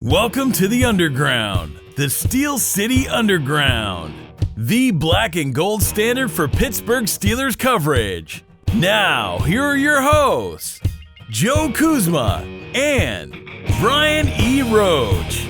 Welcome to the Underground, the Steel City Underground, the black and gold standard for Pittsburgh Steelers coverage. Now, here are your hosts, Joe Kuzma and Brian E. Roach.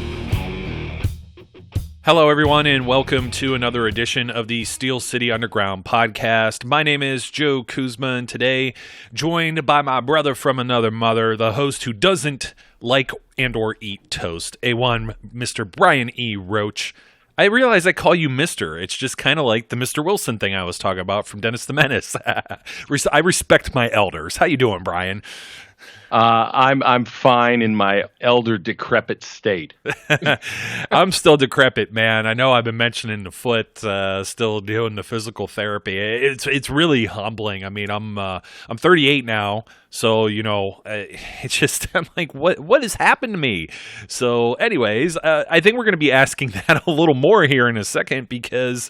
Hello, everyone, and welcome to another edition of the Steel City Underground podcast. My name is Joe Kuzma, and today, joined by my brother from another mother, the host who doesn't like and or eat toast, A1, Mr. Brian E. Roach. I realize I call you Mr. It's just kind of like the Mr. Wilson thing I was talking about from Dennis the Menace. I respect my elders. How you doing, Brian? I'm fine in my elder decrepit state. I'm still decrepit, man. I know I've been mentioning the foot, still doing the physical therapy. It's really humbling. I mean, I'm 38 now, so it's just I'm like, what has happened to me? So, anyways, I think we're going to be asking that a little more here in a second because.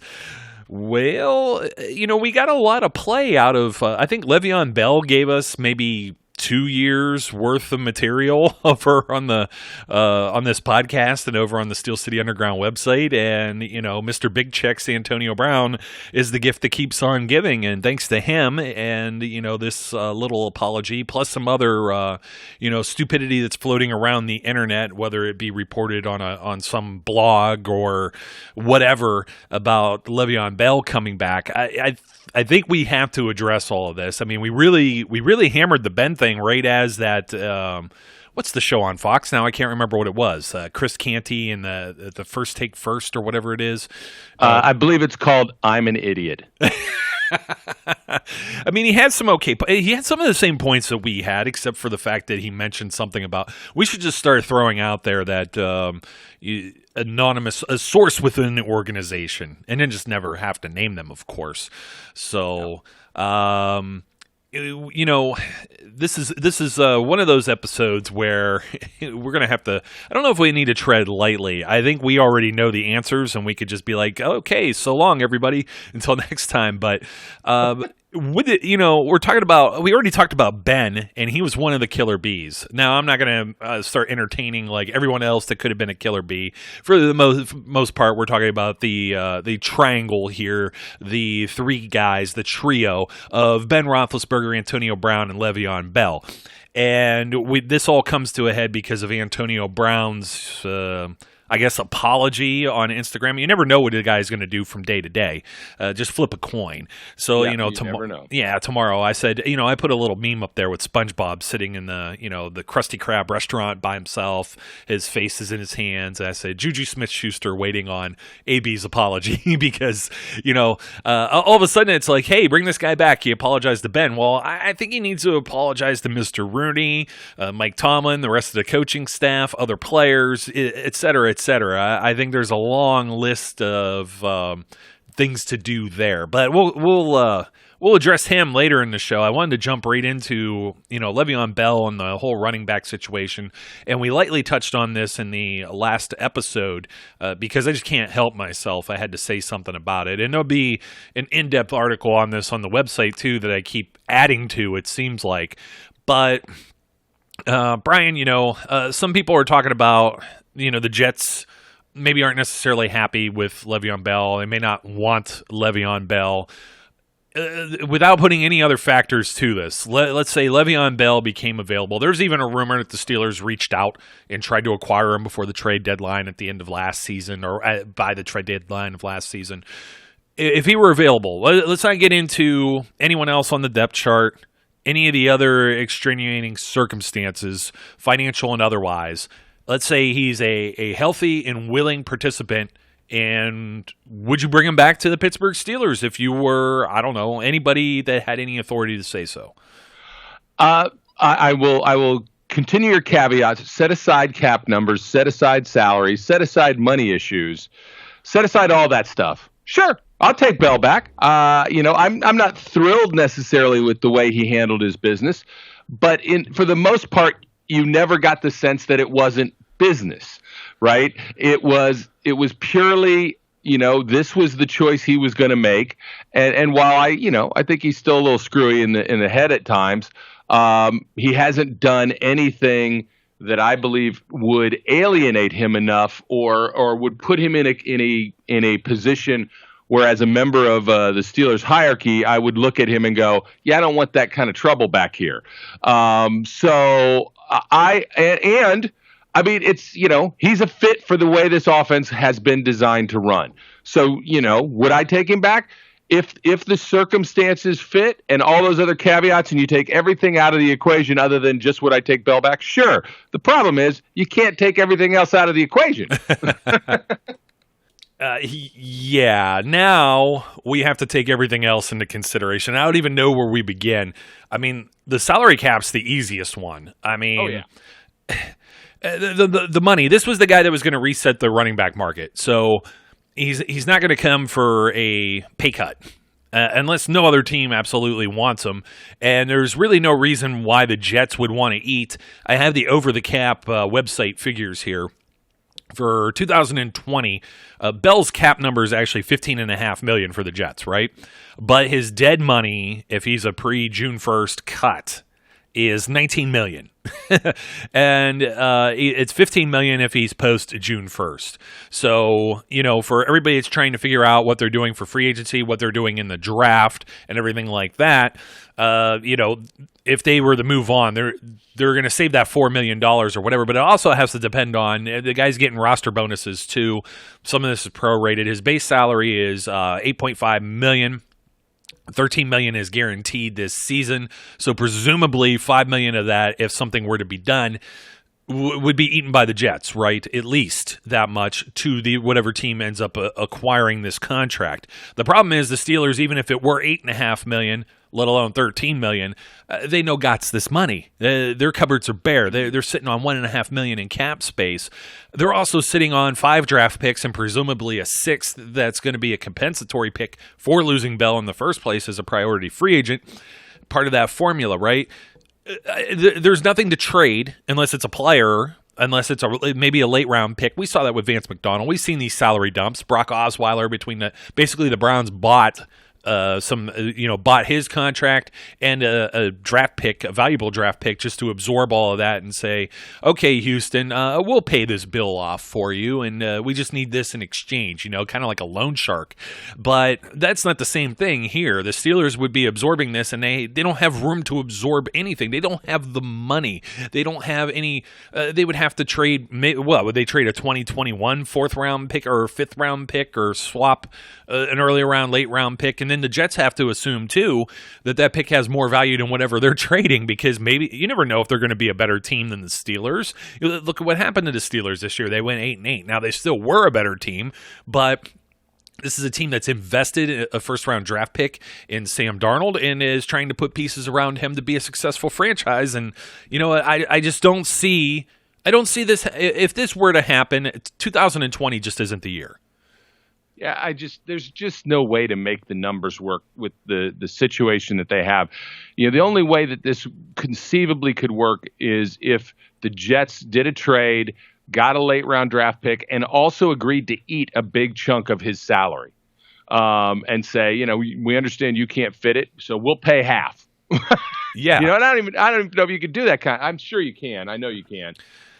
Well, we got a lot of play out of. I think Le'Veon Bell gave us maybe 2 years worth of material over on the on this podcast and over on the Steel City Underground website, and Mr. Big Checks Antonio Brown is the gift that keeps on giving, and thanks to him and this little apology plus some other stupidity that's floating around the internet, whether it be reported on some blog or whatever about Le'Veon Bell coming back. I think we have to address all of this. I mean, we really hammered the Ben thing right as that. What's the show on Fox now? I can't remember what it was. Chris Canty and the First Take First or whatever it is. I believe it's called "I'm an Idiot." I mean, he had some of the same points that we had, except for the fact that he mentioned something about we should just start throwing out there that a source within the organization, and then just never have to name them, of course. So, this is one of those episodes where we're gonna have to. I don't know if we need to tread lightly. I think we already know the answers, and we could just be like, "Okay, so long, everybody, until next time." But with it, we already talked about Ben, and he was one of the killer bees. Now, I'm not going to start entertaining like everyone else that could have been a killer bee. For the most part, we're talking about the triangle here, the three guys, the trio of Ben Roethlisberger, Antonio Brown, and Le'Veon Bell. And this all comes to a head because of Antonio Brown's apology on Instagram. You never know what a guy's going to do from day to day. Just flip a coin. So, never know. Yeah, tomorrow I said, I put a little meme up there with SpongeBob sitting in the Krusty Krab restaurant by himself. His face is in his hands. And I said, Juju Smith-Schuster waiting on AB's apology because, all of a sudden it's like, hey, bring this guy back. He apologized to Ben. Well, I think he needs to apologize to Mr. Rooney, Mike Tomlin, the rest of the coaching staff, other players, et cetera, et cetera. I think there's a long list of things to do there, but we'll address him later in the show. I wanted to jump right into Le'Veon Bell and the whole running back situation, and we lightly touched on this in the last episode because I just can't help myself. I had to say something about it, and there'll be an in-depth article on this on the website too that I keep adding to. It seems like, but Brian, some people are talking about. The Jets maybe aren't necessarily happy with Le'Veon Bell. They may not want Le'Veon Bell. Without putting any other factors to this, let's say Le'Veon Bell became available. There's even a rumor that the Steelers reached out and tried to acquire him before the trade deadline at the end of last season or by the trade deadline of last season. If he were available, let's not get into anyone else on the depth chart, any of the other extenuating circumstances, financial and otherwise. Let's say he's a healthy and willing participant, and would you bring him back to the Pittsburgh Steelers if you were, I don't know, anybody that had any authority to say so? I will continue your caveats. Set aside cap numbers, set aside salaries, set aside money issues, set aside all that stuff. Sure, I'll take Bell back. I'm not thrilled necessarily with the way he handled his business, but for the most part, you never got the sense that it wasn't business, right? It was purely, this was the choice he was going to make. And while I think he's still a little screwy in the head at times, he hasn't done anything that I believe would alienate him enough, or would put him in a position where, as a member of the Steelers hierarchy, I would look at him and go, yeah, I don't want that kind of trouble back here. So I mean, it's, he's a fit for the way this offense has been designed to run. So, would I take him back? If the circumstances fit and all those other caveats, and you take everything out of the equation other than just would I take Bell back? Sure. The problem is you can't take everything else out of the equation. Yeah, now we have to take everything else into consideration. I don't even know where we begin. I mean, the salary cap's the easiest one. I mean, the money. This was the guy that was going to reset the running back market. So he's not going to come for a pay cut unless no other team absolutely wants him. And there's really no reason why the Jets would want to eat. I have the over-the-cap website figures here. For 2020, Bell's cap number is actually $15.5 million for the Jets, right? But his dead money, if he's a pre-June 1st cut, is $19 million. And it's $15 million if he's post-June 1st. So, for everybody that's trying to figure out what they're doing for free agency, what they're doing in the draft, and everything like that, if they were to move on, they're going to save that $4 million or whatever, but it also has to depend on the guy's getting roster bonuses too. Some of this is prorated. His base salary is $8.5 million. $13 million is guaranteed this season, so presumably $5 million of that, if something were to be done, would be eaten by the Jets, right? At least that much to the whatever team ends up acquiring this contract. The problem is the Steelers, even if it were $8.5 million, let alone $13 million, they know got's this money. Their cupboards are bare. They're sitting on $1.5 million in cap space. They're also sitting on 5 draft picks and presumably a 6th that's going to be a compensatory pick for losing Bell in the first place as a priority free agent. Part of that formula, right? There's nothing to trade unless it's a player, unless it's maybe a late round pick. We saw that with Vance McDonald. We've seen these salary dumps. Brock Osweiler, basically the Browns bought bought his contract and a draft pick, a valuable draft pick, just to absorb all of that and say, okay, Houston, we'll pay this bill off for you, and we just need this in exchange, kind of like a loan shark. But that's not the same thing here. The Steelers would be absorbing this, and they don't have room to absorb anything. They don't have the money. They don't have any. They would have to trade. Would they trade a 2021 4th round pick or 5th round pick, or swap an early round, late round pick? And then the Jets have to assume, too, that pick has more value than whatever they're trading, because maybe you never know if they're going to be a better team than the Steelers. Look at what happened to the Steelers this year. They went 8-8. Now, they still were a better team, but this is a team that's invested a first-round draft pick in Sam Darnold and is trying to put pieces around him to be a successful franchise. And, I just don't see – I don't see this – if this were to happen, 2020 just isn't the year. Yeah, there's just no way to make the numbers work with the situation that they have. The only way that this conceivably could work is if the Jets did a trade, got a late round draft pick, and also agreed to eat a big chunk of his salary, and say, we understand you can't fit it, so we'll pay half. Yeah, and I don't even know if you could do that kind. I'm sure you can. I know you can.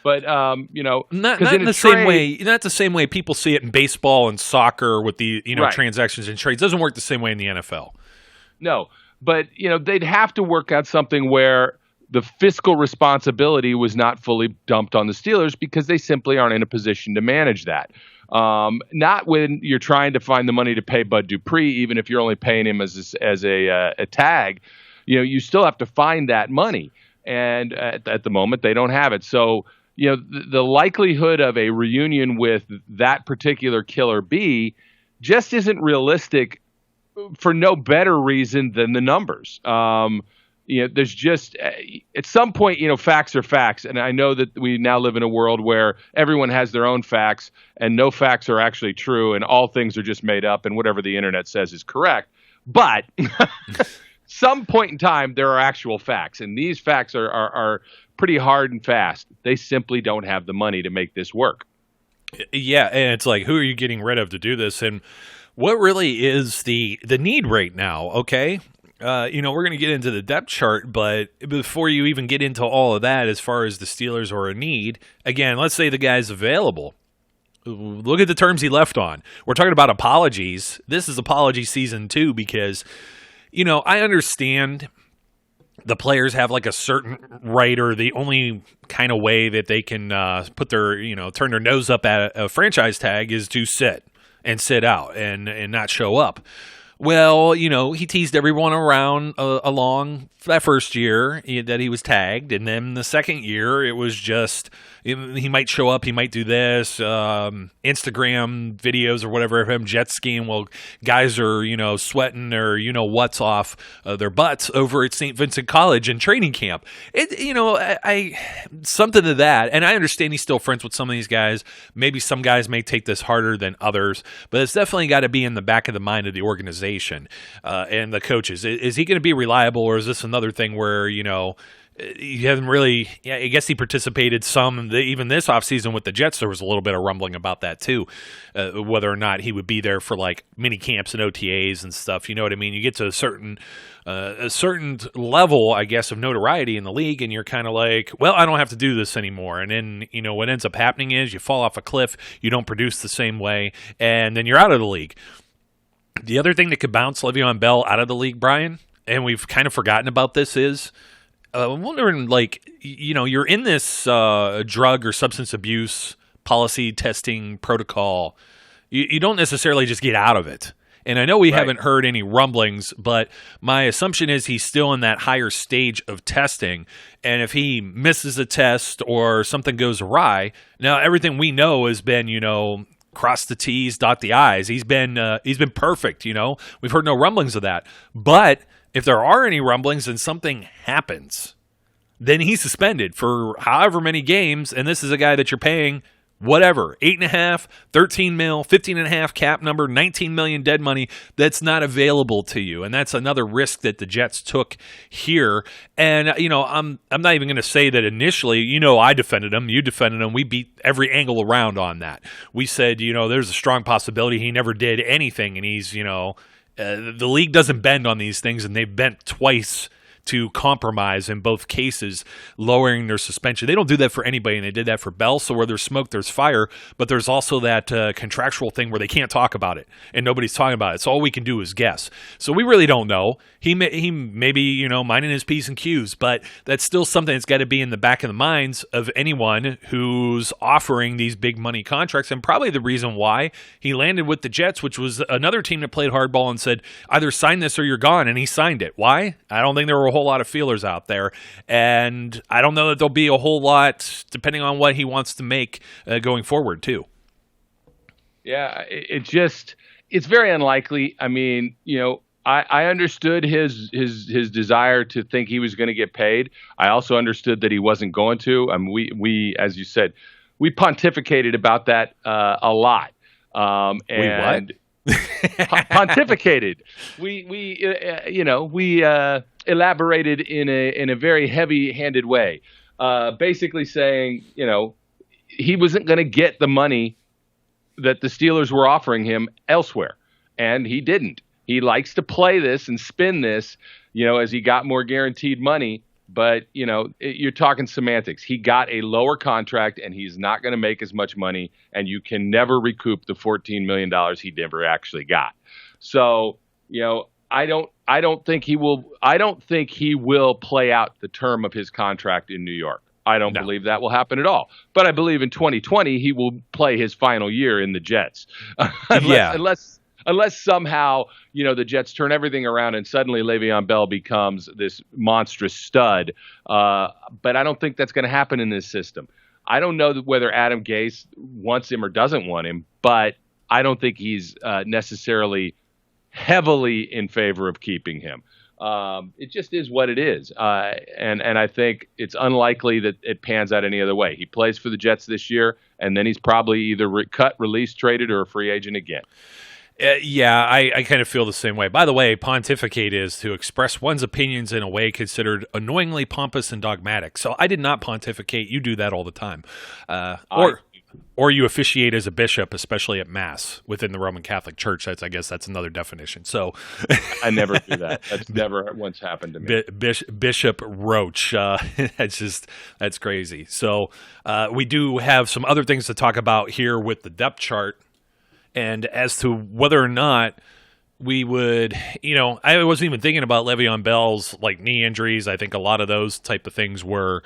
But not in the same way. Not the same way people see it in baseball and soccer with the right. transactions and trades. It doesn't work the same way in the NFL. No, but they'd have to work out something where the fiscal responsibility was not fully dumped on the Steelers, because they simply aren't in a position to manage that. Not when you're trying to find the money to pay Bud Dupree, even if you're only paying him as a tag. You still have to find that money, and at the moment they don't have it. So. The likelihood of a reunion with that particular killer bee just isn't realistic, for no better reason than the numbers. There's just at some point, facts are facts. And I know that we now live in a world where everyone has their own facts and no facts are actually true, and all things are just made up and whatever the internet says is correct. But some point in time, there are actual facts, and these facts are pretty hard and fast. They simply don't have the money to make this work. Yeah, and it's like, who are you getting rid of to do this? And what really is the need right now, okay? We're going to get into the depth chart, but before you even get into all of that, as far as the Steelers are in need, again, let's say the guy's available. Look at the terms he left on. We're talking about apologies. This is apology season too, because, I understand the players have like a certain right, or the only kind of way that they can put their, turn their nose up at a franchise tag is to sit out and not show up. Well, he teased everyone around along that first year that he was tagged. And then the second year, it was just, he might show up, he might do this, Instagram videos or whatever of him jet skiing while guys are, sweating or, what's off their butts over at St. Vincent College in training camp. Something to that. And I understand he's still friends with some of these guys. Maybe some guys may take this harder than others, but it's definitely got to be in the back of the mind of the organization and the coaches. Is he going to be reliable, or is this another thing where, you haven't really, I guess he participated some, even this offseason with the Jets, there was a little bit of rumbling about that too, whether or not he would be there for like mini camps and OTAs and stuff. You know what I mean? You get to a certain level, I guess, of notoriety in the league, and you're kind of like, well, I don't have to do this anymore. And then, what ends up happening is you fall off a cliff, you don't produce the same way, and then you're out of the league. The other thing that could bounce Le'Veon Bell out of the league, Brian, and we've kind of forgotten about this, is I'm wondering, you're in this drug or substance abuse policy testing protocol. You don't necessarily just get out of it. And I know we haven't heard any rumblings, but my assumption is he's still in that higher stage of testing. And if he misses a test or something goes awry, now everything we know has been, cross the T's, dot the I's. He's been perfect. We've heard no rumblings of that. But if there are any rumblings and something happens, then he's suspended for however many games. And this is a guy that you're paying whatever, 8.5, 13 mil, 15.5 cap number, 19 million dead money that's not available to you. And that's another risk that the Jets took here. And, I'm not even going to say that initially, I defended him, you defended him. We beat every angle around on that. We said, there's a strong possibility he never did anything. And he's, the league doesn't bend on these things, and they've bent twice to compromise in both cases, lowering their suspension. They don't do that for anybody, and they did that for Bell. So where there's smoke, there's fire. But there's also that contractual thing where they can't talk about it, and nobody's talking about it. So all we can do is guess. So we really don't know. He may be, minding his P's and Q's, but that's still something that's got to be in the back of the minds of anyone who's offering these big money contracts, and probably the reason why he landed with the Jets, which was another team that played hardball and said, either sign this or you're gone, and he signed it. Why? I don't think there were a whole lot of feelers out there, and I don't know that there'll be a whole lot depending on what he wants to make going forward too. Yeah, it's very unlikely. I mean, I understood his desire to think he was going to get paid. I also understood that he wasn't going to. I mean, we as you said, we pontificated about that a lot. And pontificated. We elaborated in a very heavy-handed way, basically saying, he wasn't going to get the money that the Steelers were offering him elsewhere, and he didn't. He likes to play this and spin this, as he got more guaranteed money. But, you're talking semantics. He got a lower contract, and he's not going to make as much money, and you can never recoup the $14 million he never actually got. So, I don't think he will play out the term of his contract in New York. I don't believe that will happen at all. But I believe in 2020 he will play his final year in the Jets. Unless somehow, the Jets turn everything around and suddenly Le'Veon Bell becomes this monstrous stud. But I don't think that's going to happen in this system. I don't know whether Adam Gase wants him or doesn't want him, but I don't think he's necessarily heavily in favor of keeping him. It just is what it is. And I think it's unlikely that it pans out any other way. He plays for the Jets this year, and then he's probably either cut, released, traded, or a free agent again. I kind of feel the same way. By the way, pontificate is to express one's opinions in a way considered annoyingly pompous and dogmatic. So I did not pontificate. You do that all the time. or you officiate as a bishop, especially at Mass within the Roman Catholic Church. I guess that's another definition. So I never do that. That's never once happened to me. Bishop Roach. That's crazy. So we do have some other things to talk about here with the depth chart, and as to whether or not we would, I wasn't even thinking about Le'Veon Bell's like knee injuries. I think a lot of those type of things were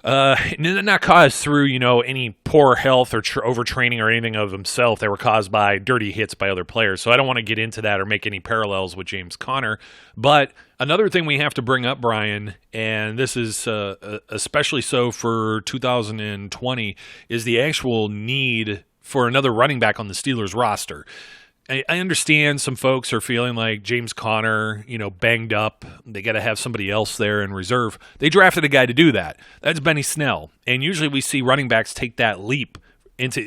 not caused through, any poor health or overtraining or anything of himself. They were caused by dirty hits by other players. So I don't want to get into that or make any parallels with James Conner. But another thing we have to bring up, Brian, and this is especially so for 2020, is the actual need for another running back on the Steelers roster. I understand some folks are feeling like James Conner, banged up. They got to have somebody else there in reserve. They drafted a guy to do that. That's Benny Snell. And usually we see running backs take that leap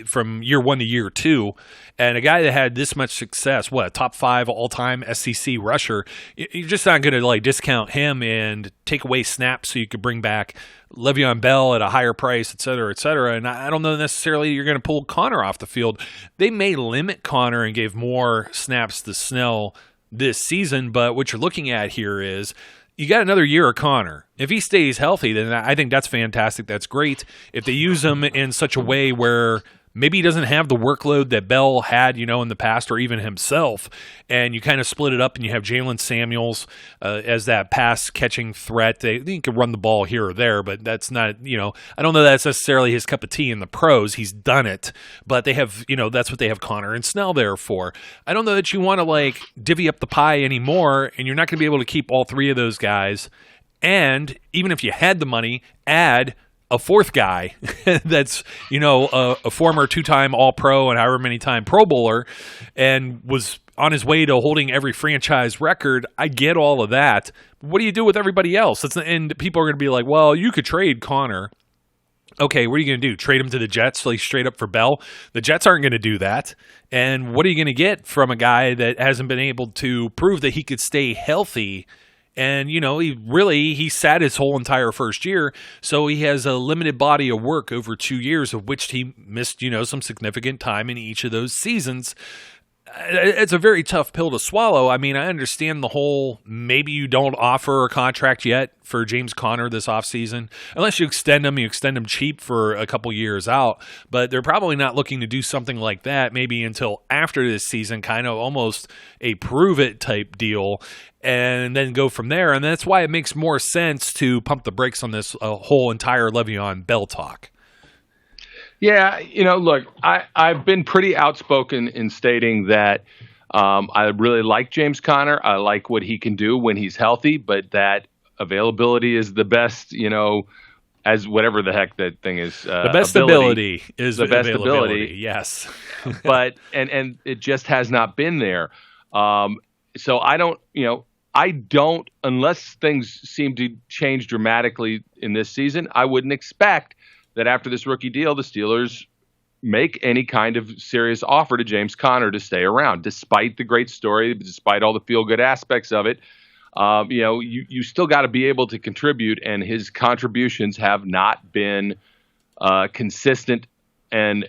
from year 1 to year 2. And a guy that had this much success, a top 5 all-time SEC rusher, you're just not going to discount him and take away snaps so you could bring back Le'Veon Bell at a higher price, et cetera, et cetera. And I don't know necessarily you're going to pull Conner off the field. They may limit Conner and give more snaps to Snell this season, but what you're looking at here is you got another year of Conner. If he stays healthy, then I think that's fantastic. That's great. If they use him in such a way where maybe he doesn't have the workload that Bell had, in the past, or even himself, and you kind of split it up and you have Jalen Samuels as that pass-catching threat. He can run the ball here or there, but that's not, I don't know that's necessarily his cup of tea in the pros. He's done it, but they have, that's what they have Conner and Snell there for. I don't know that you want to, divvy up the pie anymore, and you're not going to be able to keep all 3 of those guys. And even if you had the money, add a 4th guy that's, a former 2-time All-Pro and however many time Pro Bowler and was on his way to holding every franchise record. I get all of that. What do you do with everybody else? And people are going to be like, well, you could trade Conner. Okay, what are you going to do? Trade him to the Jets straight up for Bell? The Jets aren't going to do that. And what are you going to get from a guy that hasn't been able to prove that he could stay healthy? And, he sat his whole entire first year, so he has a limited body of work over 2 years, of which he missed, some significant time in each of those seasons. It's a very tough pill to swallow. I mean, I understand the whole maybe you don't offer a contract yet for James Conner this offseason. Unless you extend him cheap for a couple years out. But they're probably not looking to do something like that maybe until after this season, kind of almost a prove-it type deal, and then go from there. And that's why it makes more sense to pump the brakes on this whole entire Le'Veon Bell talk. Yeah, look, I've been pretty outspoken in stating that I really like James Conner. I like what he can do when he's healthy, but that availability is the best, as whatever the heck that thing is. The best ability is the best ability. Yes. But, and it just has not been there. So I don't, unless things seem to change dramatically in this season, I wouldn't expect that after this rookie deal, the Steelers make any kind of serious offer to James Conner to stay around, despite the great story, despite all the feel-good aspects of it. You still got to be able to contribute, and his contributions have not been consistent and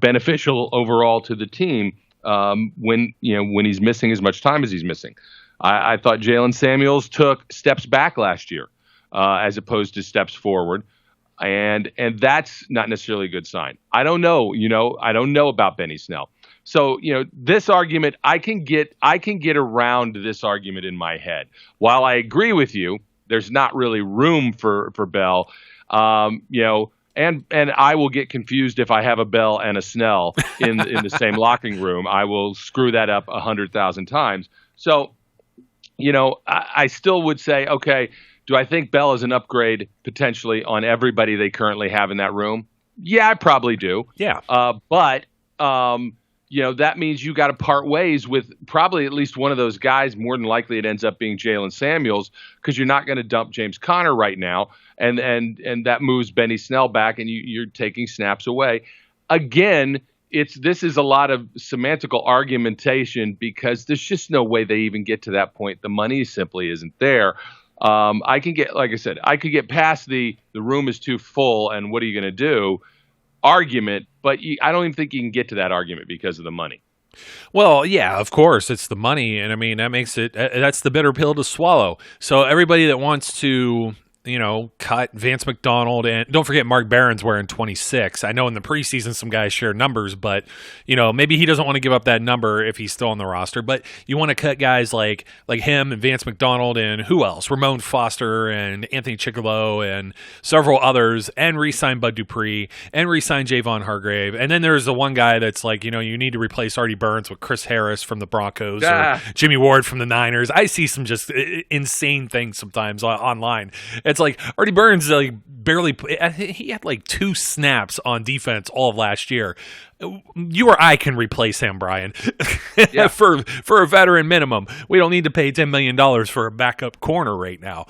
beneficial overall to the team when he's missing as much time as he's missing. I thought Jalen Samuels took steps back last year. As opposed to steps forward. And that's not necessarily a good sign. I don't know, I don't know about Benny Snell. So, this argument, I can get around this argument in my head. While I agree with you, there's not really room for Bell, and I will get confused if I have a Bell and a Snell in the same locker room. I will screw that up 100,000 times. So, I still would say, okay, do I think Bell is an upgrade potentially on everybody they currently have in that room? Yeah, I probably do. Yeah. But that means you got to part ways with probably at least one of those guys. More than likely it ends up being Jalen Samuels, because you're not going to dump James Conner right now. And that moves Benny Snell back, and you're taking snaps away. Again, this is a lot of semantical argumentation, because there's just no way they even get to that point. The money simply isn't there. I can get, like I said, I could get past the room is too full and what are you going to do argument, but I don't even think you can get to that argument because of the money. Well, yeah, of course, it's the money, and I mean that makes it that's the bitter pill to swallow. So everybody that wants to, cut Vance McDonald, and don't forget Mark Barron's wearing 26. I know in the preseason some guys share numbers, but maybe he doesn't want to give up that number if he's still on the roster. But you want to cut guys like him and Vance McDonald and who else? Ramon Foster and Anthony Chickalo and several others, and re-sign Bud Dupree and re-sign Javon Hargrave. And then there's the one guy that's like, you need to replace Artie Burns with Chris Harris from the Broncos or Jimmy Ward from the Niners. I see some just insane things sometimes online. It's like Artie Burns barely. He had 2 snaps on defense all of last year. You or I can replace him, Brian, for a veteran minimum. We don't need to pay $10 million for a backup corner right now.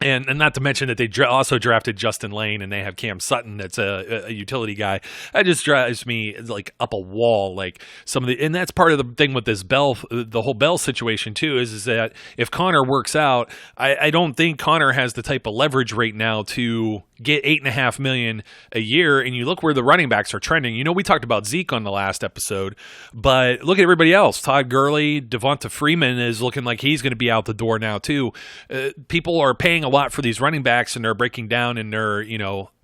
And not to mention that they also drafted Justin Lane, and they have Cam Sutton that's a utility guy. That just drives me up a wall. And that's part of the thing with this the whole Bell situation too, is that if Connor works out, I don't think Connor has the type of leverage right now to get $8.5 million a year. And you look where the running backs are trending. We talked about Zeke on the last episode, but look at everybody else. Todd Gurley, Devonta Freeman is looking like he's going to be out the door now too. People are paying a lot for these running backs, and they're breaking down, and they're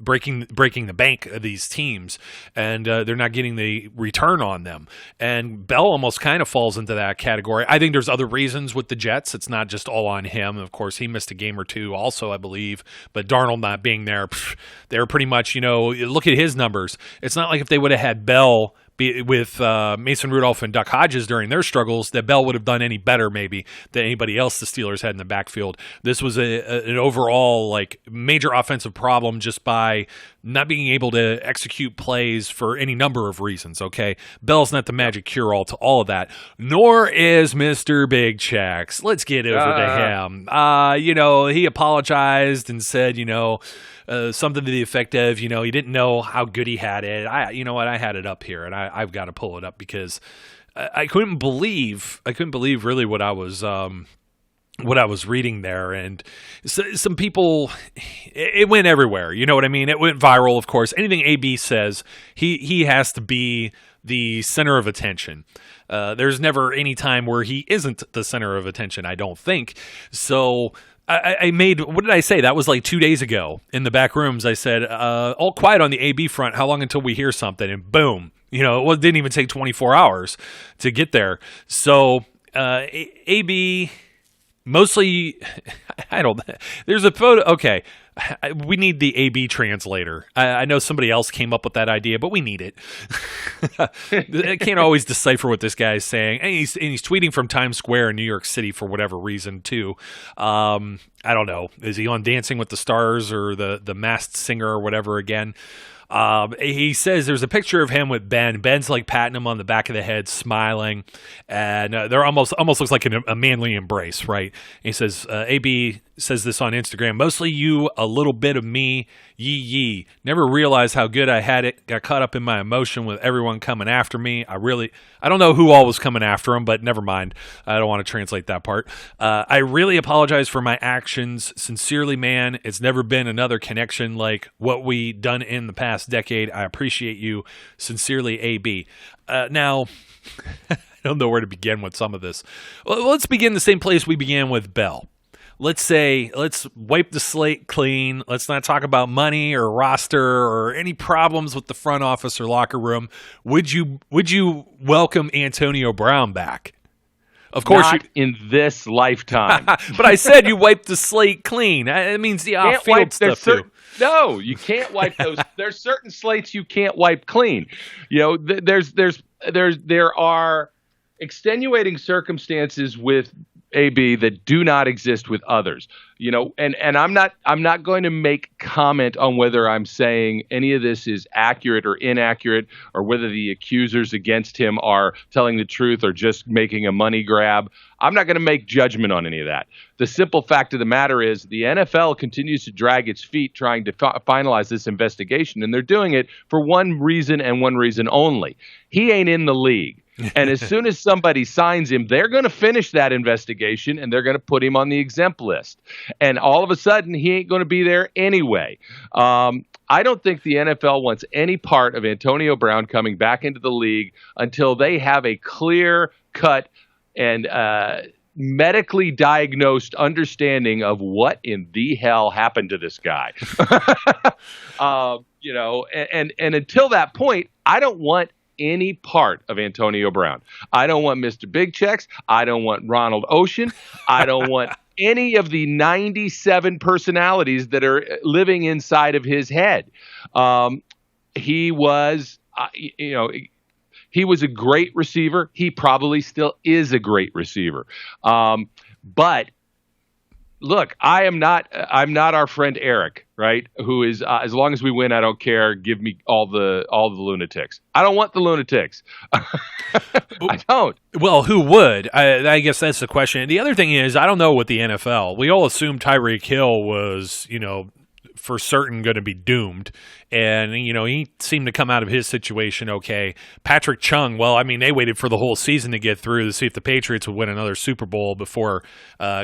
breaking the bank of these teams, and they're not getting the return on them. And Bell almost kind of falls into that category. I think there's other reasons with the Jets. It's not just all on him. Of course, he missed a game or two also, I believe, but Darnold not being there, they're pretty much, look at his numbers. It's not like if they would have had Bell with Mason Rudolph and Duck Hodges during their struggles, that Bell would have done any better maybe than anybody else the Steelers had in the backfield. This was an overall major offensive problem just by not being able to execute plays for any number of reasons, okay? Bell's not the magic cure-all to all of that, nor is Mr. Big Checks. Let's get over to him. He apologized and said, something to the effect of, he didn't know how good he had it. I had it up here, and I've got to pull it up because I couldn't believe really what I was reading there. And so, some people, it went everywhere. You know what I mean? It went viral, of course. Anything AB says, he has to be the center of attention. There's never any time where he isn't the center of attention, I don't think. So I made, what did I say? That was 2 days ago in the back rooms. I said, all quiet on the AB front. How long until we hear something? And boom, it didn't even take 24 hours to get there. So AB mostly, there's a photo. Okay. We need the AB translator. I know somebody else came up with that idea, but we need it. I can't always decipher what this guy is saying. And he's tweeting from Times Square in New York City for whatever reason, too. I don't know. Is he on Dancing with the Stars or the Masked Singer or whatever again? He says there's a picture of him with Ben. Ben's patting him on the back of the head, smiling, and they're almost looks like a manly embrace, right? And he says, AB says this on Instagram, mostly you, a little bit of me, yee. Never realized how good I had it. Got caught up in my emotion with everyone coming after me. I don't know who all was coming after him, but never mind. I don't want to translate that part. I really apologize for my actions. Sincerely, man. It's never been another connection like what we done in the past decade. I appreciate you. Sincerely, AB. Now, I don't know where to begin with some of this. Well, let's begin the same place we began with Bell. Let's wipe the slate clean. Let's not talk about money or roster or any problems with the front office or locker room. Would you welcome Antonio Brown back? Of course, not in this lifetime. But I said you wipe the slate clean. It means the off-field stuff too. No, you can't wipe those. There's certain slates you can't wipe clean. There are extenuating circumstances with AB that do not exist with others, and I'm not going to make comment on whether I'm saying any of this is accurate or inaccurate, or whether the accusers against him are telling the truth or just making a money grab. I'm not going to make judgment on any of that. The simple fact of the matter is the NFL continues to drag its feet trying to finalize this investigation, and they're doing it for one reason and one reason only. He ain't in the league. And as soon as somebody signs him, they're going to finish that investigation and they're going to put him on the exempt list. And all of a sudden, he ain't going to be there anyway. I don't think the NFL wants any part of Antonio Brown coming back into the league until they have a clear-cut and medically diagnosed understanding of what in the hell happened to this guy. And until that point, I don't want any part of Antonio Brown. I don't want Mr. Big Checks. I don't want Ronald Ocean. I don't want any of the 97 personalities that are living inside of his head. He was, he was a great receiver. He probably still is a great receiver. But look, I'm not our friend Eric, right? Who is as long as we win, I don't care. Give me all the lunatics. I don't want the lunatics. I don't. Well, who would? I guess that's the question. The other thing is, I don't know with the NFL. We all assumed Tyreek Hill was, for certain going to be doomed. And, he seemed to come out of his situation okay. Patrick Chung, well, I mean, they waited for the whole season to get through to see if the Patriots would win another Super Bowl before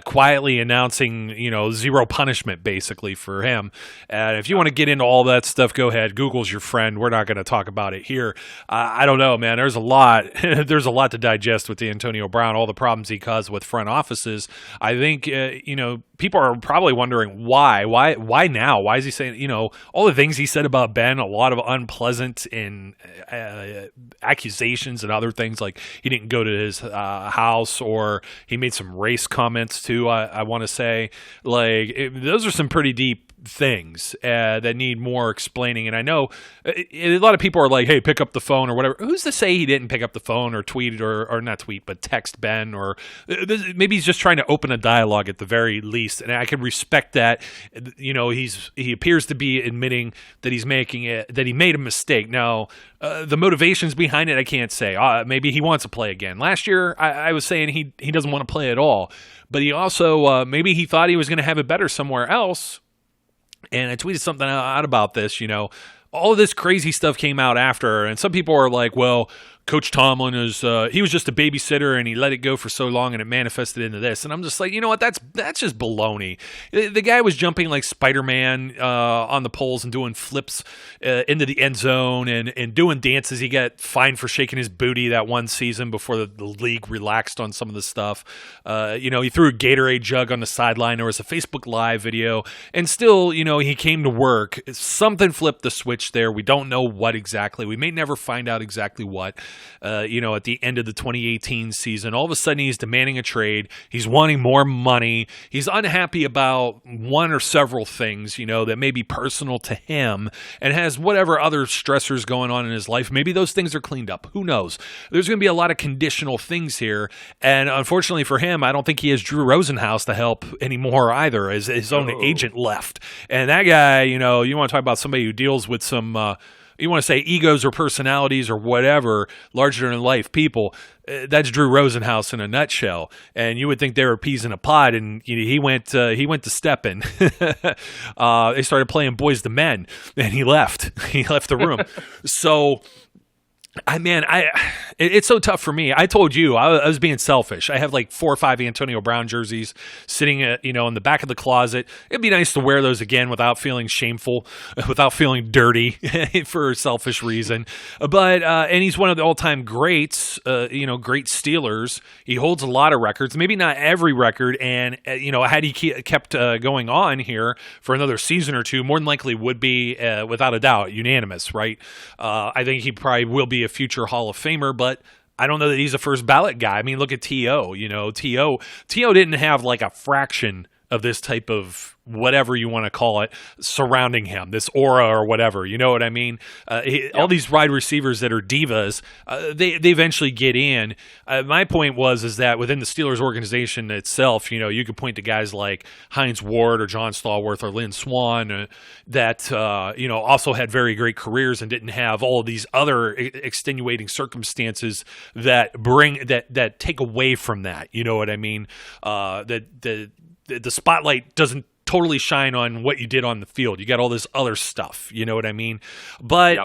quietly announcing, zero punishment, basically, for him. And if you want to get into all that stuff, go ahead. Google's your friend. We're not going to talk about it here. I don't know, man. There's a lot. There's a lot to digest with the Antonio Brown, all the problems he caused with front offices. I think, people are probably wondering why. Why now? Why is he saying, all the things he said about Ben, a lot of unpleasant and accusations and other things, like he didn't go to his house, or he made some race comments too. I want to say, those are some pretty deep things that need more explaining. And I know a lot of people are like, hey, pick up the phone or whatever. Who's to say he didn't pick up the phone or tweet or not tweet, but text Ben, or maybe he's just trying to open a dialogue at the very least. And I can respect that. He appears to be admitting that that he made a mistake. Now, the motivations behind it, I can't say. Maybe he wants to play again. Last year, I was saying he doesn't want to play at all. But he also, maybe he thought he was going to have it better somewhere else. And I tweeted something out about this, all of this crazy stuff came out after. And some people are like, well, Coach Tomlin he was just a babysitter and he let it go for so long and it manifested into this. And I'm just like, you know what? That's just baloney. The guy was jumping like Spider-Man on the poles and doing flips into the end zone and doing dances. He got fined for shaking his booty that one season before the league relaxed on some of the stuff. He threw a Gatorade jug on the sideline. There was a Facebook Live video. And still, he came to work. Something flipped the switch there. We don't know what exactly. We may never find out exactly what. At the end of the 2018 season, all of a sudden he's demanding a trade. He's wanting more money. He's unhappy about one or several things, that may be personal to him, and has whatever other stressors going on in his life. Maybe those things are cleaned up. Who knows? There's going to be a lot of conditional things here. And unfortunately for him, I don't think he has Drew Rosenhaus to help anymore either, as his own agent left. And that guy, you want to talk about somebody who deals with some, you want to say egos or personalities or whatever, larger than life people. That's Drew Rosenhaus in a nutshell. And you would think they were peas in a pod, and he went to Steppen. They started playing Boys to Men, and he left. He left the room. So, it's so tough for me. I told you I was being selfish. I have like 4 or 5 Antonio Brown jerseys sitting, in the back of the closet. It'd be nice to wear those again without feeling shameful, without feeling dirty for a selfish reason. But and he's one of the all-time greats. Great Steelers. He holds a lot of records, maybe not every record. And had he kept going on here for another season or two, more than likely would be without a doubt unanimous, right? I think he probably will be a future Hall of Famer, but I don't know that he's a first ballot guy. I mean, look at T.O. T.O. didn't have like a fraction of this type of whatever you want to call it surrounding him, this aura or whatever, you know what I mean? All these wide receivers that are divas, they eventually get in. My point is that within the Steelers organization itself, you could point to guys like Hines Ward or John Stallworth or Lynn Swann that also had very great careers and didn't have all of these other extenuating circumstances that take away from that. You know what I mean? The spotlight doesn't totally shine on what you did on the field. You got all this other stuff, you know what I mean? But,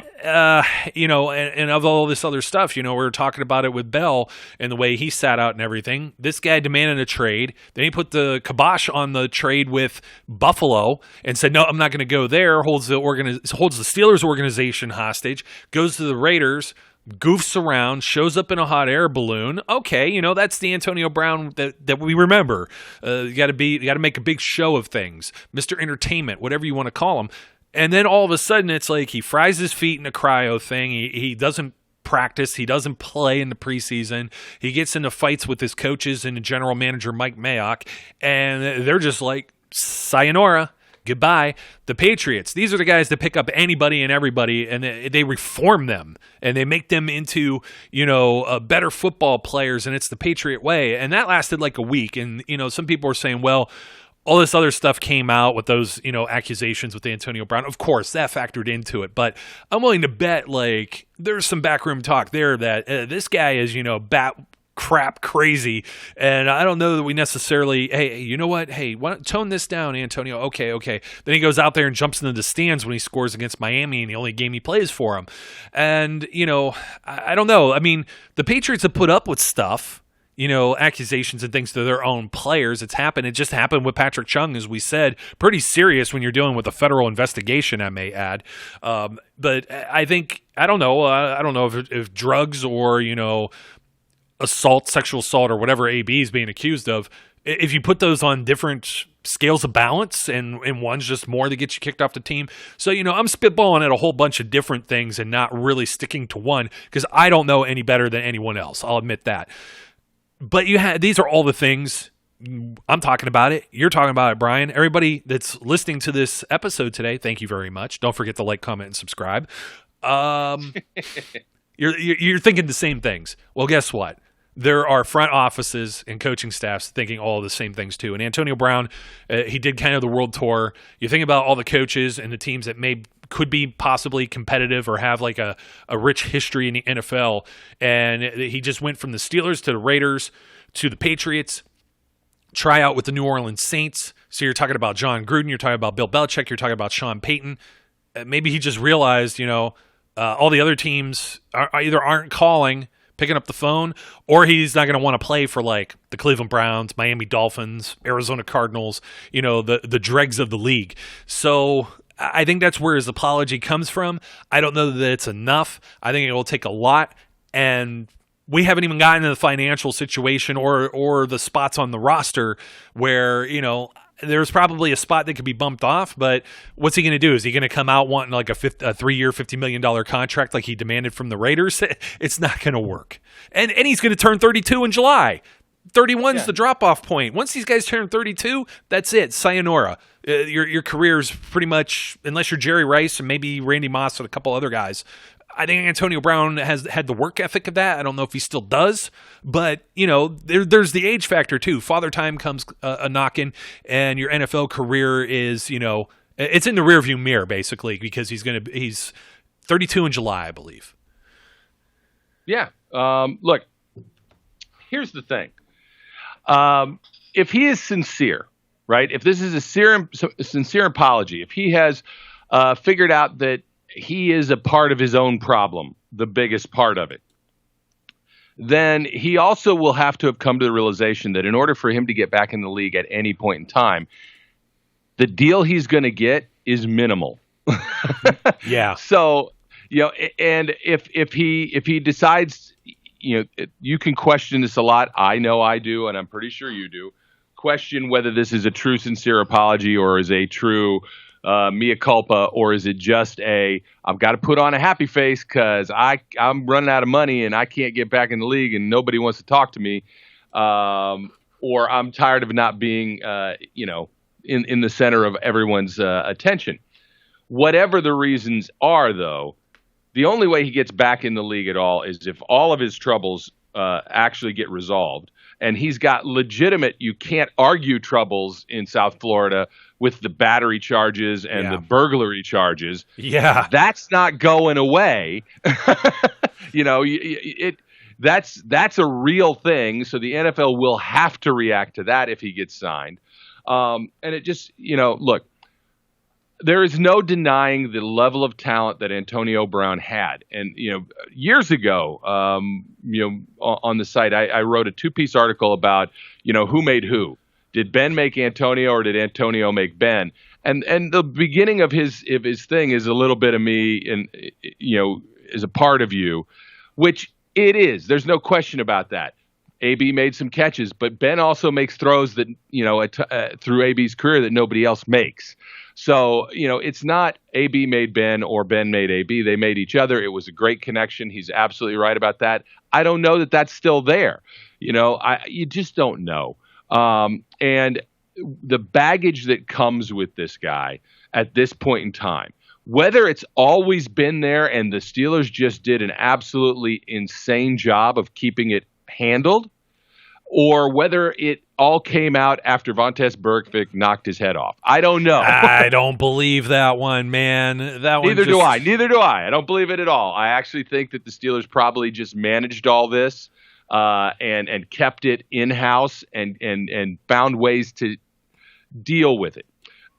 you know, and of all this other stuff, you know, we were talking about it with Bell and the way he sat out and everything. This guy demanded a trade. Then he put the kibosh on the trade with Buffalo and said, no, I'm not going to go there, holds the Steelers organization hostage, goes to the Raiders, goofs around, shows up in a hot air balloon. Okay, you know, that's the Antonio Brown that we remember. You got to make a big show of things. Mr. Entertainment, whatever you want to call him. And then all of a sudden it's like he fries his feet in a cryo thing. He doesn't practice. He doesn't play in the preseason. He gets into fights with his coaches and general manager Mike Mayock, and they're just like, sayonara. Goodbye. The Patriots, these are the guys that pick up anybody and everybody, and they reform them, and they make them into, you know, better football players, and it's the Patriot way. And that lasted like a week. And, you know, some people are saying, well, all this other stuff came out with those, you know, accusations with Antonio Brown. Of course, that factored into it. But I'm willing to bet, like, there's some backroom talk there that this guy is, you know, crap crazy, and I don't know that we necessarily, hey, you know what, hey, why don't tone this down, Antonio? Okay. Then he goes out there and jumps into the stands when he scores against Miami in the only game he plays for him. And, you know, I don't know. I mean, the Patriots have put up with stuff, you know, accusations and things to their own players. It's happened. It just happened with Patrick Chung, as we said. Pretty serious when you're dealing with a federal investigation, I may add. But I think, I don't know if drugs or, you know, sexual assault, or whatever AB is being accused of, if you put those on different scales of balance, and one's just more to get you kicked off the team. So, you know, I'm spitballing at a whole bunch of different things and not really sticking to one, because I don't know any better than anyone else. I'll admit that. But these are all the things. I'm talking about it. You're talking about it, Brian. Everybody that's listening to this episode today, thank you very much. Don't forget to like, comment, and subscribe. You're thinking the same things. Well, guess what? There are front offices and coaching staffs thinking all the same things too. And Antonio Brown, he did kind of the world tour. You think about all the coaches and the teams that could be possibly competitive or have like a rich history in the NFL. And he just went from the Steelers to the Raiders to the Patriots, try out with the New Orleans Saints. So you're talking about John Gruden, you're talking about Bill Belichick, you're talking about Sean Payton. Maybe he just realized, you know, all the other teams either aren't picking up the phone, or he's not going to want to play for like the Cleveland Browns, Miami Dolphins, Arizona Cardinals, you know, the dregs of the league. So I think that's where his apology comes from. I don't know that it's enough. I think it will take a lot, and we haven't even gotten to the financial situation or the spots on the roster where, you know, there's probably a spot that could be bumped off, but what's he going to do? Is he going to come out wanting like a 3-year, $50 million contract like he demanded from the Raiders? It's not going to work. And he's going to turn 32 in July. 31's the drop-off point. Once these guys turn 32, that's it. Sayonara. Your career's pretty much, unless you're Jerry Rice and maybe Randy Moss and a couple other guys. I think Antonio Brown has had the work ethic of that. I don't know if he still does, but, you know, there's the age factor too. Father time comes a knocking, and your NFL career is, you know, it's in the rearview mirror basically, because he's 32 in July, I believe. Yeah. Look, here's the thing. If he is sincere, right? If this is a sincere apology, if he has figured out that he is a part of his own problem, the biggest part of it, then he also will have to have come to the realization that in order for him to get back in the league at any point in time, the deal he's going to get is minimal. Yeah. So, you know, and if he decides, you know, you can question this a lot. I know I do, and I'm pretty sure you do. Question whether this is a true, sincere apology or is a true mea culpa, or is it just I've got to put on a happy face because I'm running out of money and I can't get back in the league and nobody wants to talk to me, or I'm tired of not being, you know, in the center of everyone's attention. Whatever the reasons are, though, the only way he gets back in the league at all is if all of his troubles actually get resolved. And he's got legitimate, you can't argue troubles in South Florida with the battery charges and the burglary charges. Yeah. That's not going away. You know, that's a real thing. So the NFL will have to react to that if he gets signed. And it just, look, there is no denying the level of talent that Antonio Brown had. And, years ago, on the site, I wrote a 2-piece article about, who made who. Did Ben make Antonio or did Antonio make Ben? And the beginning of his thing is a little bit of me and, is a part of you, which it is. There's no question about that. AB made some catches, but Ben also makes throws that, through AB's career that nobody else makes. So, it's not AB made Ben or Ben made AB. They made each other. It was a great connection. He's absolutely right about that. I don't know that that's still there. You just don't know. And the baggage that comes with this guy at this point in time, whether it's always been there and the Steelers just did an absolutely insane job of keeping it handled, or whether it all came out after Vontaze Burfict knocked his head off. I don't know. I don't believe that one, man. Neither do I. I don't believe it at all. I actually think that the Steelers probably just managed all this and kept it in-house and found ways to deal with it.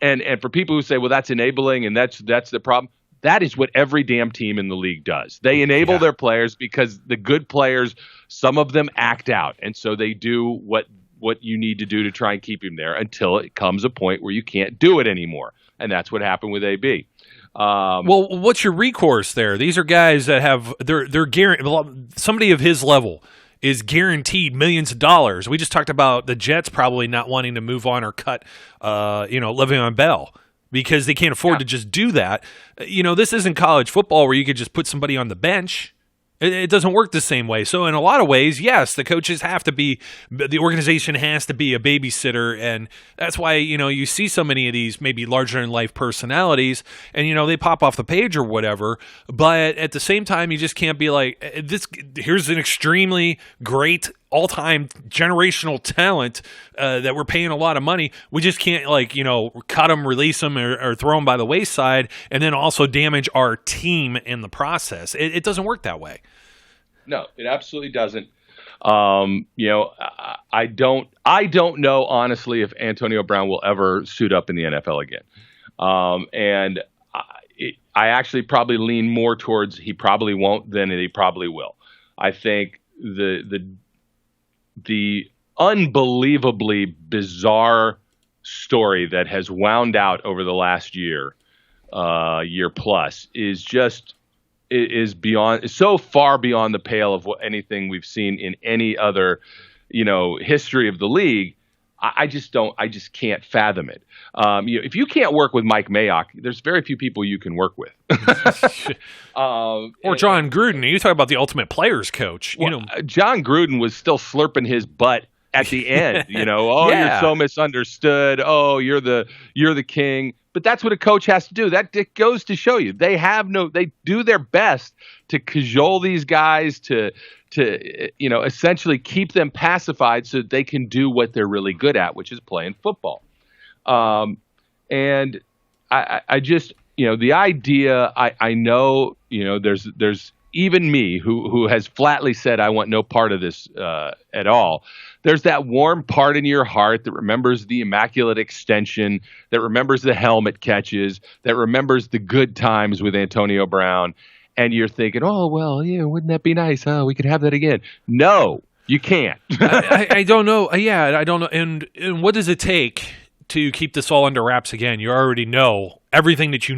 And for people who say, well, that's enabling and that's the problem, that is what every damn team in the league does. They enable their players because the good players, some of them act out. And so they do what you need to do to try and keep him there until it comes a point where you can't do it anymore. And that's what happened with AB. Well, what's your recourse there? These are guys that have they're guaranteed. Somebody of his level is guaranteed millions of dollars. We just talked about the Jets probably not wanting to move on or cut, Le'Veon Bell because they can't afford to just do that. This isn't college football where you could just put somebody on the bench. It doesn't work the same way. So in a lot of ways, yes, the coaches have to be, the organization has to be a babysitter. And that's why, you see so many of these maybe larger than life personalities and, they pop off the page or whatever. But at the same time, you just can't be like, here's an extremely great all-time generational talent that we're paying a lot of money. We just can't cut them, release them, or throw them by the wayside, and then also damage our team in the process. It doesn't work that way. No, it absolutely doesn't. I don't know honestly if Antonio Brown will ever suit up in the NFL again. And I actually probably lean more towards he probably won't than he probably will. I think the unbelievably bizarre story that has wound out over the last year plus is so far beyond the pale of anything we've seen in any other, history of the league. I just can't fathom it. If you can't work with Mike Mayock, there's very few people you can work with. Or John Gruden. You talk about the ultimate players coach. John Gruden was still slurping his butt at the end. You're so misunderstood. Oh, you're the king. But that's what a coach has to do. That goes to show you they do their best to cajole these guys to essentially keep them pacified so that they can do what they're really good at, which is playing football. And I just, the idea, I know, there's even me who has flatly said, I want no part of this at all. There's that warm part in your heart that remembers the immaculate extension, that remembers the helmet catches, that remembers the good times with Antonio Brown. And you're thinking, oh, well, yeah, wouldn't that be nice? Oh, we could have that again. No, you can't. I don't know. Yeah, I don't know. And what does it take to keep this all under wraps again? You already know everything that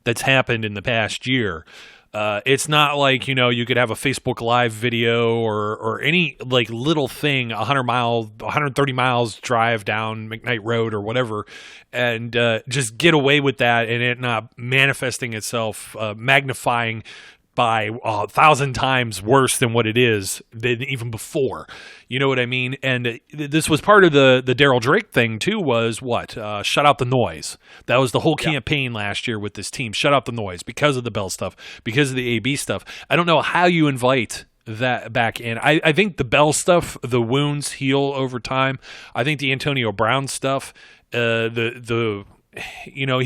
that's happened in the past year. It's not like, you could have a Facebook Live video or any little thing, 130 miles drive down McKnight Road or whatever, and just get away with that and it not manifesting itself, magnifying by 1,000 times worse than what it is than even before. You know what I mean? And this was part of the Daryl Drake thing too, was what? Shut out the noise. That was the whole campaign last year with this team. Shut out the noise because of the Bell stuff, because of the AB stuff. I don't know how you invite that back in. I think the Bell stuff, the wounds heal over time. I think the Antonio Brown stuff, he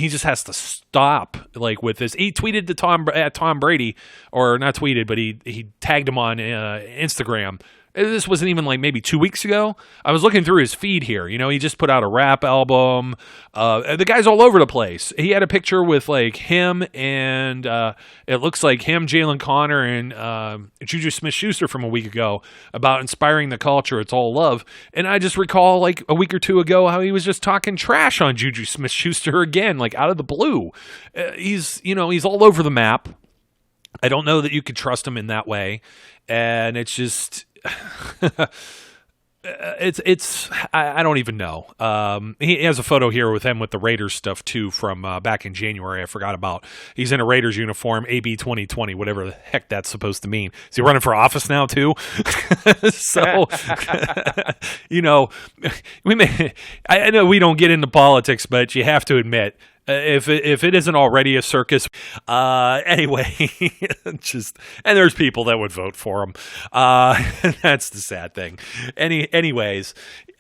just has to stop with this. He tweeted at Tom Brady, or not tweeted, but he tagged him on Instagram this wasn't even like maybe 2 weeks ago. I was looking through his feed here. He just put out a rap album. The guy's all over the place. He had a picture with like him and it looks like him, Jalen Connor, and Juju Smith-Schuster from a week ago about inspiring the culture. It's all love. And I just recall like a week or two ago how he was just talking trash on Juju Smith-Schuster again, like out of the blue. He's all over the map. I don't know that you could trust him in that way. And it's just... I don't even know. He has a photo here with him with the Raiders stuff too from back in January. I forgot about. He's in a Raiders uniform, AB 2020, whatever the heck that's supposed to mean. Is he running for office now too? So, I know we don't get into politics, but you have to admit. If it isn't already a circus, anyway, and there's people that would vote for him. That's the sad thing. Anyways,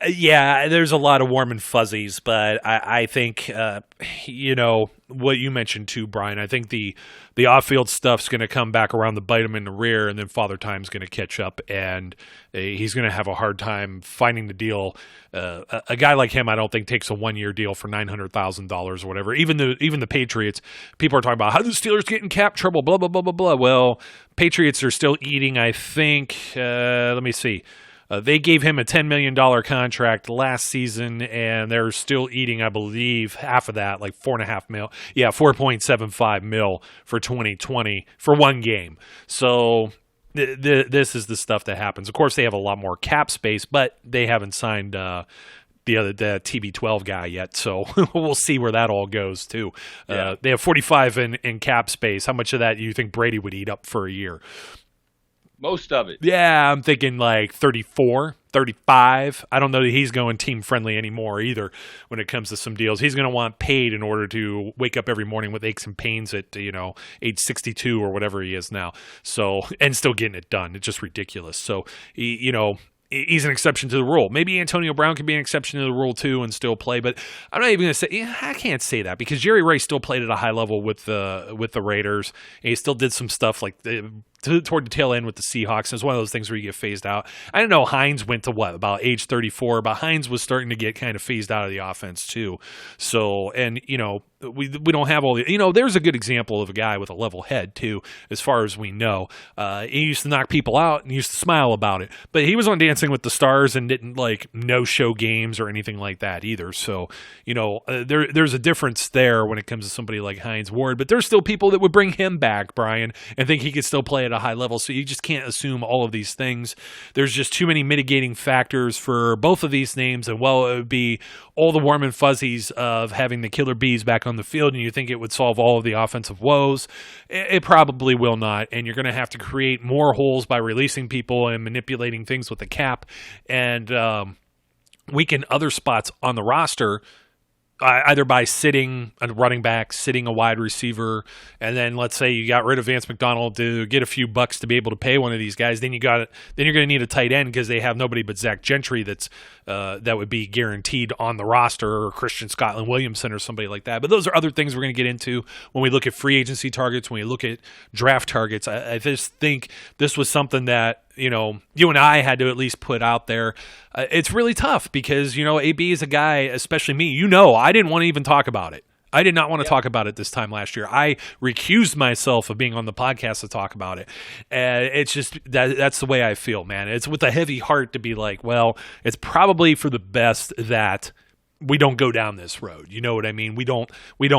yeah, there's a lot of warm and fuzzies, but I think, what you mentioned too, Brian, I think the off-field stuff's going to come back around to bite him in the rear, and then Father Time's going to catch up, and he's going to have a hard time finding the deal. A guy like him, I don't think, takes a one-year deal for $900,000 or whatever. Even the Patriots, people are talking about how the Steelers get in cap trouble, blah, blah, blah, blah, blah. Well, Patriots are still eating, I think, let me see. They gave him a $10 million contract last season, and they're still eating, I believe, half of that, like $4.5 million. Yeah, $4.75 million for 2020 for one game. So this is the stuff that happens. Of course, they have a lot more cap space, but they haven't signed the TB12 guy yet, so we'll see where that all goes too. Yeah. They have 45 in cap space. How much of that do you think Brady would eat up for a year? Most of it. Yeah, I'm thinking like 34, 35. I don't know that he's going team friendly anymore either when it comes to some deals. He's going to want paid in order to wake up every morning with aches and pains at, age 62 or whatever he is now. So, and still getting it done. It's just ridiculous. So, he's an exception to the rule. Maybe Antonio Brown could be an exception to the rule too and still play, but I'm not even going to say. I can't say that because Jerry Rice still played at a high level with the Raiders. And he still did some stuff like toward the tail end with the Seahawks. It's one of those things where you get phased out. I don't know. Hines went to about age 34, but Hines was starting to get kind of phased out of the offense too. So, and we don't have all the, there's a good example of a guy with a level head too, as far as we know. He used to knock people out and he used to smile about it, but he was on Dancing with the Stars and didn't like no-show games or anything like that either. So, there's a difference there when it comes to somebody like Hines Ward, but there's still people that would bring him back, Brian, and think he could still play at a high level. So you just can't assume all of these things. There's just too many mitigating factors for both of these names. And well, it would be all the warm and fuzzies of having the killer bees back on the field, and you think it would solve all of the offensive woes. It probably will not. And you're going to have to create more holes by releasing people and manipulating things with the cap and weaken other spots on the roster. Either by sitting a running back, sitting a wide receiver, and then let's say you got rid of Vance McDonald to get a few bucks to be able to pay one of these guys, then you're going to need a tight end because they have nobody but Zach Gentry that would be guaranteed on the roster, or Christian Scotland Williamson or somebody like that. But those are other things we're going to get into when we look at free agency targets, when we look at draft targets. I just think this was something that you and I had to at least put out there. It's really tough because, AB is a guy, especially me, I didn't want to even talk about it. I did not want to talk about it this time last year. I recused myself of being on the podcast to talk about it. And it's just, that's the way I feel, man. It's with a heavy heart to be like, well, it's probably for the best that we don't go down this road. You know what I mean? We don't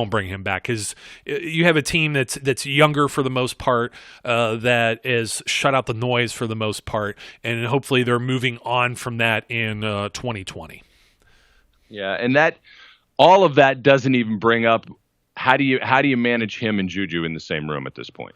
bring him back because you have a team that's younger for the most part, that is shut out the noise for the most part, and hopefully they're moving on from that in 2020. Yeah, and that all of that doesn't even bring up how do you manage him and Juju in the same room at this point?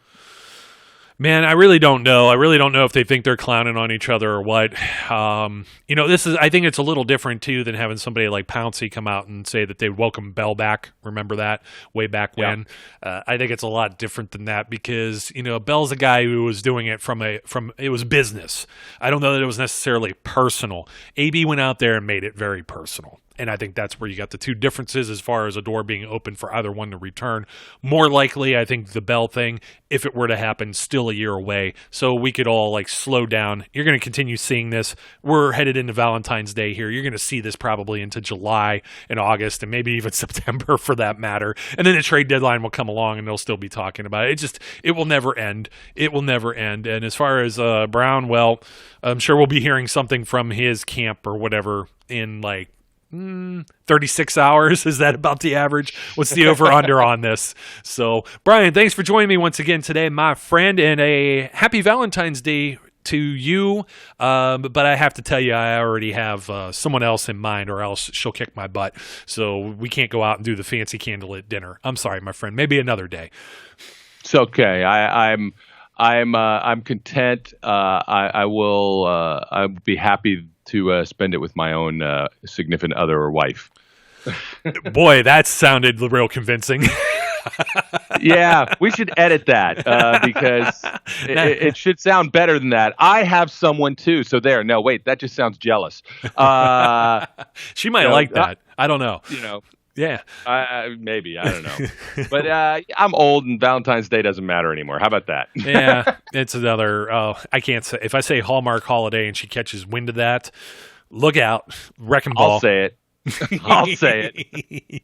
Man, I really don't know. I really don't know if they think they're clowning on each other or what. I think it's a little different too than having somebody like Pouncey come out and say that they welcome Bell back. Remember that way back when? I think it's a lot different than that because, Bell's a guy who was doing it from it was business. I don't know that it was necessarily personal. AB went out there and made it very personal. And I think that's where you got the two differences as far as a door being open for either one to return. More likely, I think the Bell thing, if it were to happen, still a year away. So we could all like slow down. You're going to continue seeing this. We're headed into Valentine's Day here. You're going to see this probably into July and August and maybe even September for that matter. And then the trade deadline will come along and they'll still be talking about it. It will never end. It will never end. And as far as Brown, well, I'm sure we'll be hearing something from his camp or whatever in like 36 hours. Is that about the average? What's the over-under on this? So, Brian, thanks for joining me once again today, my friend, and a happy Valentine's Day to you. But I have to tell you, I already have someone else in mind, or else she'll kick my butt. So we can't go out and do the fancy candlelit dinner. I'm sorry, my friend. Maybe another day. It's okay. I'm content. I'll be happy to spend it with my own significant other or wife. Boy, that sounded real convincing. Yeah, we should edit that because it should sound better than that. I have someone too. So there. No, wait, that just sounds jealous. She might like that. I don't know. Yeah. Maybe. I don't know. But I'm old and Valentine's Day doesn't matter anymore. How about that? Yeah. It's another, I can't say. If I say Hallmark holiday and she catches wind of that, look out. Wrecking ball. I'll say it. I'll say it.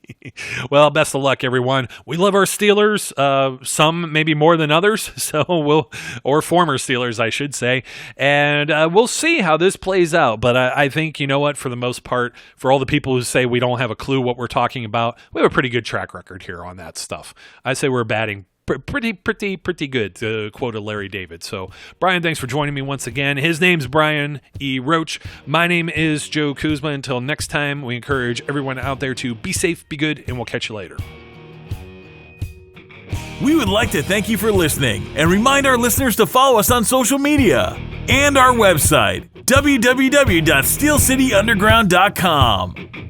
Well, best of luck, everyone. We love our Steelers, some maybe more than others, or former Steelers, I should say. And we'll see how this plays out. But I think, you know what, for the most part, for all the people who say we don't have a clue what we're talking about, we have a pretty good track record here on that stuff. I say we're batting pretty good, to quote a Larry David. So, Brian, thanks for joining me once again. His name's Brian E. Roach. My name is Joe Kuzma. Until next time, we encourage everyone out there to be safe, be good, and we'll catch you later. We would like to thank you for listening and remind our listeners to follow us on social media and our website, www.steelcityunderground.com.